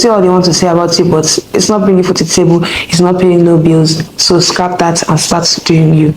say all they want to say about you, but it's not bringing food to the table, it's not paying no bills. So scrap that and start doing you.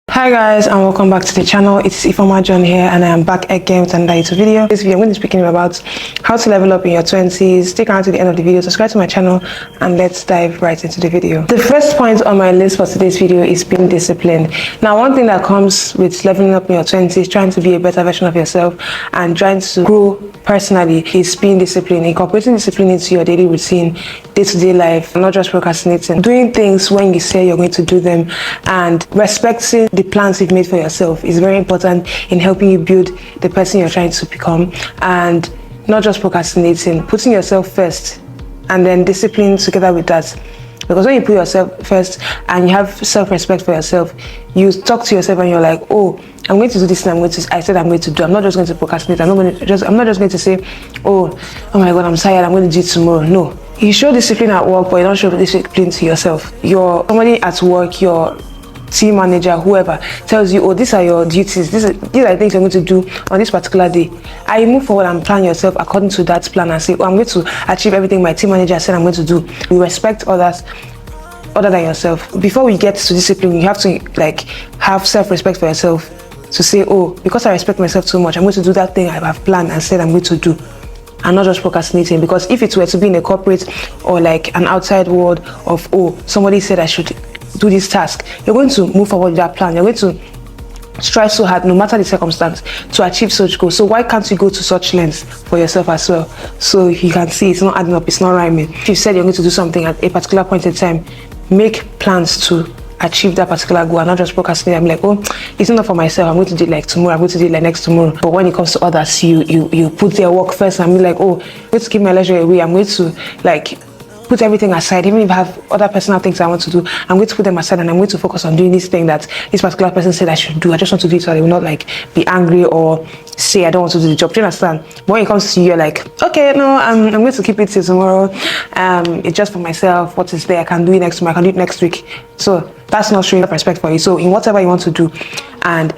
Hi guys, and welcome back to the channel. It's itsifeomajohn here, and I am back again with another YouTube video. This video I'm going to be speaking about how to level up in your 20s. Stick around to the end of the video, subscribe to my channel, and let's dive right into the video. The first point on my list for today's video is being disciplined. Now, one thing that comes with leveling up in your 20s, trying to be a better version of yourself and trying to grow personally, is being disciplined. Incorporating discipline into your daily routine, day-to-day life, not just procrastinating. Doing things when you say you're going to do them, and respecting the plans you've made for yourself is very important in helping you build the person you're trying to become, and not just procrastinating, putting yourself first and then discipline together with that. Because when you put yourself first and you have self-respect for yourself, you talk to yourself and you're like, oh, I'm going to do this and I said I'm going to do. I'm not just going to procrastinate. I'm not just going to say, oh my God, I'm tired, I'm going to do it tomorrow. No. You show discipline at work, but you don't show discipline to yourself. You're somebody at work, your team manager, whoever tells you, oh, these are your duties, these are things you're going to do on this particular day. I move forward and plan yourself according to that plan and say, oh, I'm going to achieve everything my team manager said I'm going to do. You respect others other than yourself. Before we get to discipline, you have to have self-respect for yourself, to say, oh, because I respect myself too much, I'm going to do that thing I've planned and said I'm going to do, and not just procrastinating. Because if it were to be in a corporate or like an outside world of, oh, somebody said I should do this task, you're going to move forward with that plan. You're going to strive so hard, no matter the circumstance, to achieve such goals. So why can't you go to such lengths for yourself as well? So you can see it's not adding up, it's not rhyming. If you said you're going to do something at a particular point in time, make plans to achieve that particular goal and not just procrastinate. I'm like, oh, it's not for myself, I'm going to do it like tomorrow, I'm going to do it like next tomorrow. But when it comes to others, you put their work first and be like, oh, I'm going to keep my leisure away, I'm going to put everything aside. Even if I have other personal things I want to do, I'm going to put them aside and I'm going to focus on doing this thing that this particular person said I should do. I just want to do it so they will not be angry or say I don't want to do the job. Do you understand? But when it comes to you, you're like, okay, no, I'm going to keep it till tomorrow. It's just for myself. What is there? I can do it next tomorrow, I can do it next week. So that's not showing respect for you. So in whatever you want to do, and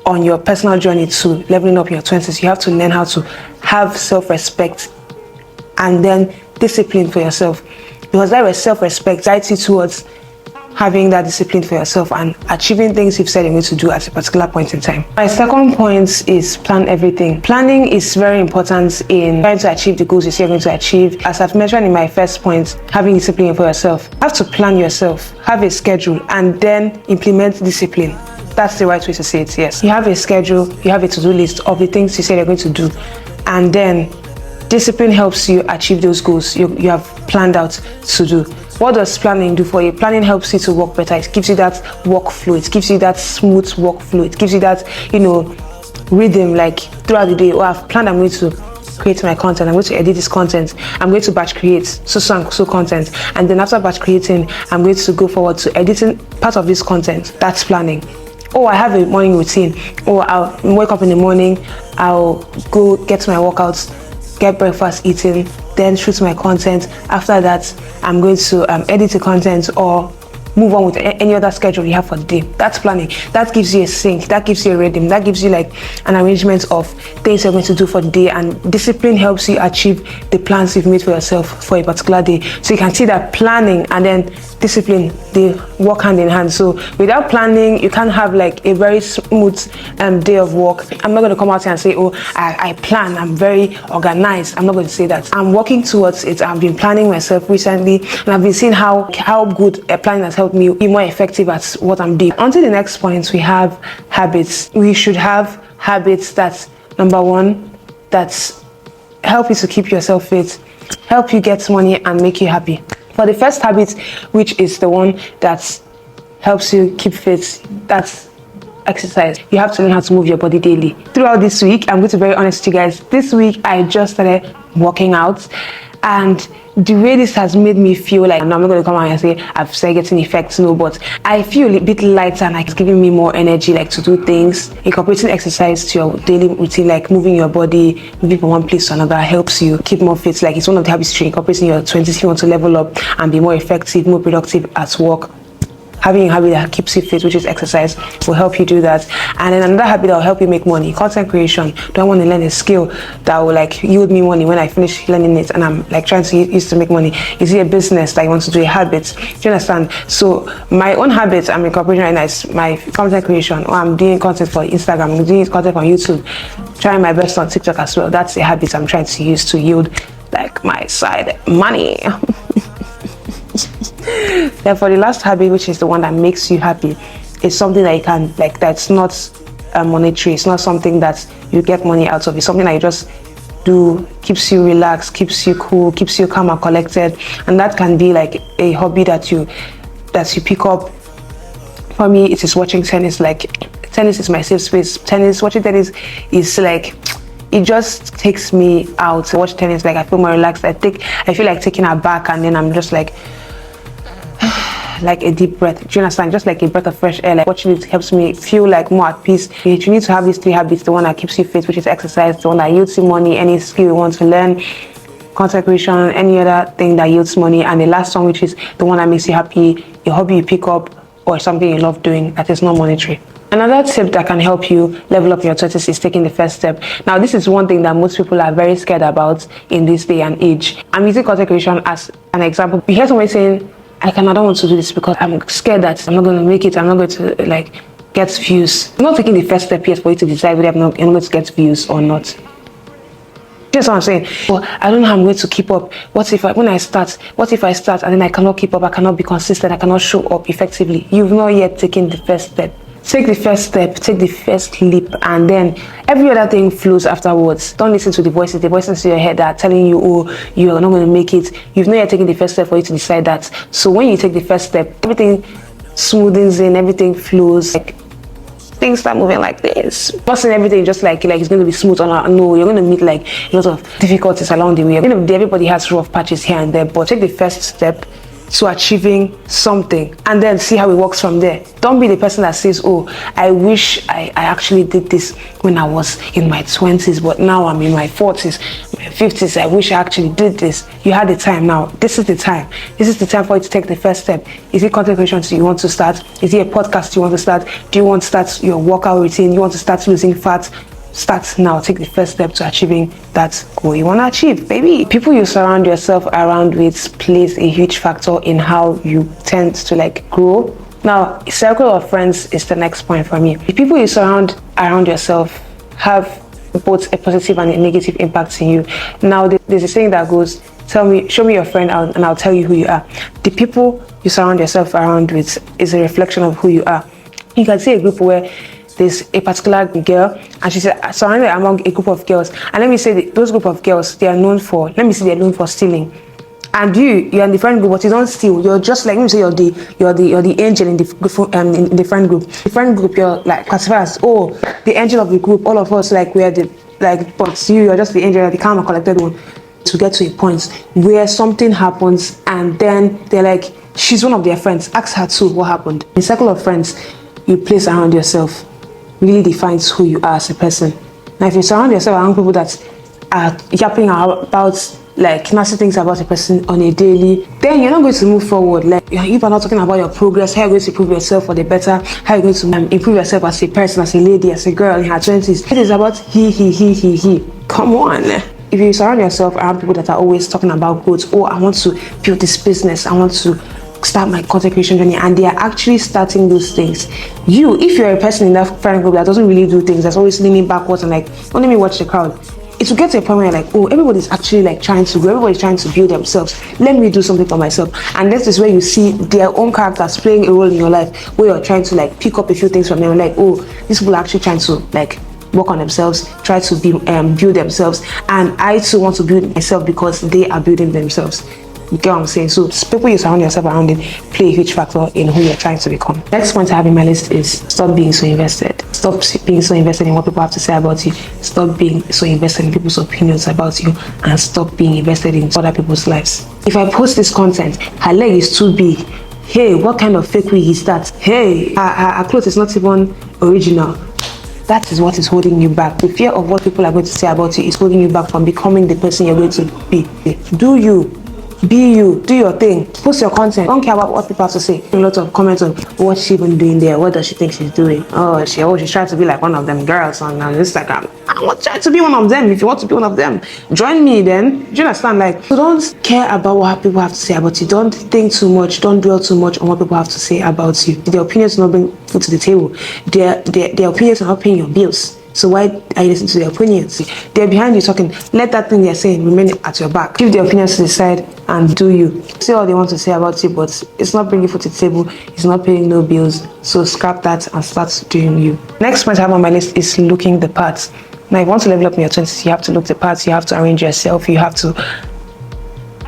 on your personal journey to leveling up in your 20s, you have to learn how to have self-respect and then discipline for yourself, because that was self-respect guides you towards having that discipline for yourself and achieving things you've said you're going to do at a particular point in time. My second point is plan everything. Planning is very important in trying to achieve the goals you say you're going to achieve. As I've mentioned in my first point, having discipline for yourself. You have to plan yourself, have a schedule, and then implement discipline. That's the right way to say it, yes. You have a schedule, you have a to-do list of the things you said you're going to do, and then discipline helps you achieve those goals you have planned out to do. What does planning do for you? Planning helps you to work better. It gives you that workflow. It gives you that smooth workflow. It gives you that, rhythm, throughout the day. Oh, I've planned I'm going to create my content. I'm going to edit this content. I'm going to batch create so content. And then after batch creating, I'm going to go forward to editing part of this content. That's planning. Oh, I have a morning routine. Oh, I'll wake up in the morning. I'll go get my workouts, get breakfast eaten, then shoot my content. After that, I'm going to edit the content or move on with any other schedule you have for the day. That's planning. That gives you a sync, that gives you a rhythm, that gives you an arrangement of things you're going to do for the day. And discipline helps you achieve the plans you've made for yourself for a particular day. So you can see that planning and then discipline, they work hand in hand. So without planning, you can't have a very smooth day of work. I'm not going to come out here and say, oh, I plan, I'm very organized. I'm not going to say that. I'm working towards it. I've been planning myself recently, and I've been seeing how good planning has helped me be more effective at what I'm doing. On to the next point, we have habits. We should have habits that, number one, that help you to keep yourself fit, help you get money, and make you happy. For the first habit, which is the one that helps you keep fit, that's exercise. You have to learn how to move your body daily. Throughout this week, I'm going to be very honest with you guys, this week I just started working out, and the way this has made me feel like, and I'm not going to come out and say I've started getting effects, no, but I feel a bit lighter and it's giving me more energy to do things. Incorporating exercise to your daily routine, moving your body, moving from one place to another, helps you keep more fit. It's one of the habits you incorporate in your 20s if you want to level up and be more effective, more productive at work. having a habit that keeps you fit, which is exercise, will help you do that. And then another habit that will help you make money, content creation. Do I want to learn a skill that will like yield me money when I finish learning it, and I'm like trying to use to make money? Is it a business that you want to do, a habit? Do you understand? So my own habits I'm incorporating right now is my content creation, or I'm doing content for Instagram, I'm doing content on YouTube, trying my best on TikTok as well. That's a habit I'm trying to use to yield like my side money. Then for the last habit, which is the one that makes you happy, is something that you can like, that's not monetary. It's not something that you get money out of. It's something that you just do, keeps you relaxed, keeps you cool, keeps you calm and collected. And that can be like a hobby that you pick up. For me, it is watching tennis. Like, tennis is my safe space. Watching tennis is like, it just takes me out to watch tennis. Like, I feel more relaxed. I feel like taking a back, and then I'm just like a deep breath. Do you understand? Just like a breath of fresh air. Like, watching it helps me feel like more at peace. You need to have these 3 habits: the one that keeps you fit, which is exercise; the one that yields you money, any skill you want to learn, content creation, any other thing that yields money; and the last one, which is the one that makes you happy, a hobby you pick up, or something you love doing that is not monetary. Another tip that can help you level up your 20s is taking the first step. Now, this is one thing that most people are very scared about in this day and age. I'm using content creation as an example. You hear somebody saying, I don't want to do this because I'm scared that I'm not going to make it. I'm not going to like get views. I'm not taking the first step yet for you to decide whether I'm going to get views or not. That's what I'm saying. Well, I don't know how I'm going to keep up. What if I start and then I cannot keep up, I cannot be consistent, I cannot show up effectively? You've not yet taken the first step. Take the first step, take the first leap, and then every other thing flows afterwards. Don't listen to the voices in your head that are telling you, oh, you're not going to make it. You've not yet taken the first step for you to decide that. So when you take the first step, everything smoothens in, everything flows. Like, things start moving like this. Not saying everything just like it's going to be smooth or not. No, you're going to meet like a lot of difficulties along the way. Everybody has rough patches here and there, but take the first step to achieving something, and then see how it works from there. Don't be the person that says, oh, I wish I actually did this when I was in my 20s, but now I'm in my 40s, my 50s. I wish I actually did this. You had the time. Now this is the time. This is the time for you to take the first step. Is it content creation you want to start? Is it a podcast you want to start? Do you want to start your workout routine? You want to start losing fat? Start now. Take the first step to achieving that goal you want to achieve, baby. People you surround yourself around with plays a huge factor in how you tend to like grow. Now, circle of friends is the next point for me. The people you surround around yourself have both a positive and a negative impact in you. Now, there's a saying that goes, show me your friend and I'll tell you who you are. The people you surround yourself around with is a reflection of who you are. You can see a group where there's a particular girl and she's surrounded among a group of girls, and let me say those group of girls, they're known for stealing, and you're in the friend group, but you don't steal. You're just like, let me say you're the angel in the friend group. The friend group, you're like classified as, oh, the angel of the group. All of us like we're the but you're just the angel, the calm and collected one. To get to a point where something happens and then they're like, she's one of their friends, ask her too what happened. The circle of friends you place around yourself really defines who you are as a person. Now, if you surround yourself around people that are yapping about like nasty things about a person on a daily, then you're not going to move forward. Like, if you're not talking about your progress, how you're going to improve yourself for the better, how you're going to improve yourself as a person, as a lady, as a girl in her 20s. It is about he. Come on. If you surround yourself around people that are always talking about growth, oh, I want to build this business, I want to start my content creation journey, and they are actually starting those things. If you're a person in that friend group that doesn't really do things, that's always leaning backwards and like, don't let me watch the crowd, it will get to a point where you're like, oh, everybody's actually like trying to grow, everybody's trying to build themselves, let me do something for myself. And this is where you see their own characters playing a role in your life, where you're trying to like pick up a few things from them, like, oh, these people are actually trying to like work on themselves, try to build themselves, and I too want to build myself because they are building themselves. You get what I'm saying? So people you surround yourself around in play a huge factor in who you're trying to become. Next point I have in my list is stop being so invested. Stop being so invested in what people have to say about you. Stop being so invested in people's opinions about you, and stop being invested in other people's lives. If I post this content, her leg is too big. Hey, what kind of fake wig is that? Hey, her clothes is not even original. That is what is holding you back. The fear of what people are going to say about you is holding you back from becoming the person you're going to be. Be you, do your thing, post your content. Don't care about what people have to say. A lot of comments on what's she even doing there, what does she think she's doing. She's trying to be like one of them girls on Instagram. I'm not trying to be one of them. If you want to be one of them, join me then. Do you understand? Like, so don't care about what people have to say about you. Don't think too much, don't dwell too much on what people have to say about you. Their opinions will not bring food to the table. Their opinions are not paying your bills. So why are you listening to their opinions? They're behind you talking. Let that thing they're saying remain at your back. Give their opinions to the side and do you. Say all they want to say about you, but it's not bringing food to the table. It's not paying no bills. So scrap that and start doing you. Next point I have on my list is looking the part. Now, if you want to level up in your 20s, you have to look the parts. You have to arrange yourself. You have to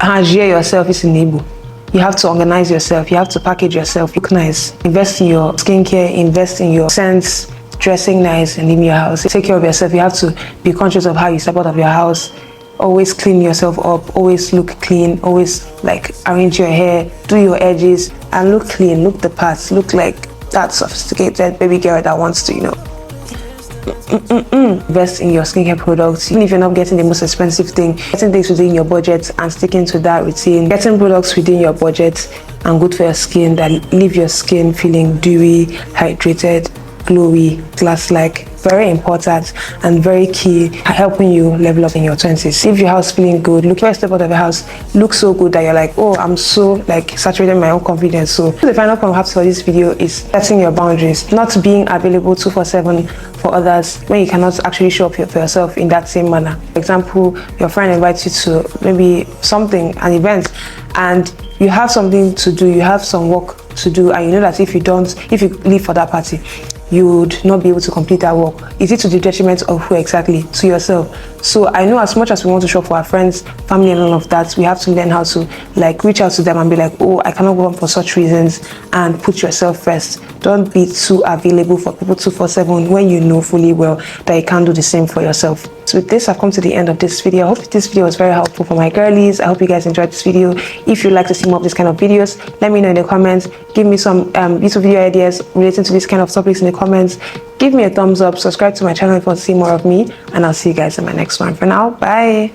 arrange yourself. It's in Igbo. You have to organize yourself. You have to package yourself. Look nice. Invest in your skincare. Invest in your scents. Dressing nice and in your house. Take care of yourself. You have to be conscious of how you step out of your house. Always clean yourself up. Always look clean. Always like arrange your hair, do your edges, and look clean. Look the parts. Look like that sophisticated baby girl that wants to, invest in your skincare products. Even if you're not getting the most expensive thing, getting things within your budget and sticking to that routine. Getting products within your budget and good for your skin that leave your skin feeling dewy, hydrated, glowy, glass-like. Very important and very key, helping you level up in your 20s. Leave your house feeling good. Look, when you step out of your house, look so good that you're like, oh, I'm so like saturated in my own confidence. So the final point I have for this video is setting your boundaries, not being available 24/7 for others when you cannot actually show up for yourself in that same manner. For example, your friend invites you to maybe something, an event, and you have something to do, you have some work to do, and you know that if you leave for that party, you would not be able to complete that work. Is it to the detriment of who exactly? To yourself. So I know as much as we want to shop for our friends, family and all of that, we have to learn how to like reach out to them and be like, oh, I cannot go on for such reasons, and put yourself first. Don't be too available for people 24/7 when you know fully well that you can't do the same for yourself. So with this, I've come to the end of this video. I hope this video was very helpful for my girlies. I hope you guys enjoyed this video. If you'd like to see more of this kind of videos, let me know in the comments. Give me some YouTube video ideas relating to this kind of topics in the comments. Give me a thumbs up. Subscribe to my channel if you want to see more of me. And I'll see you guys in my next one. For now, bye.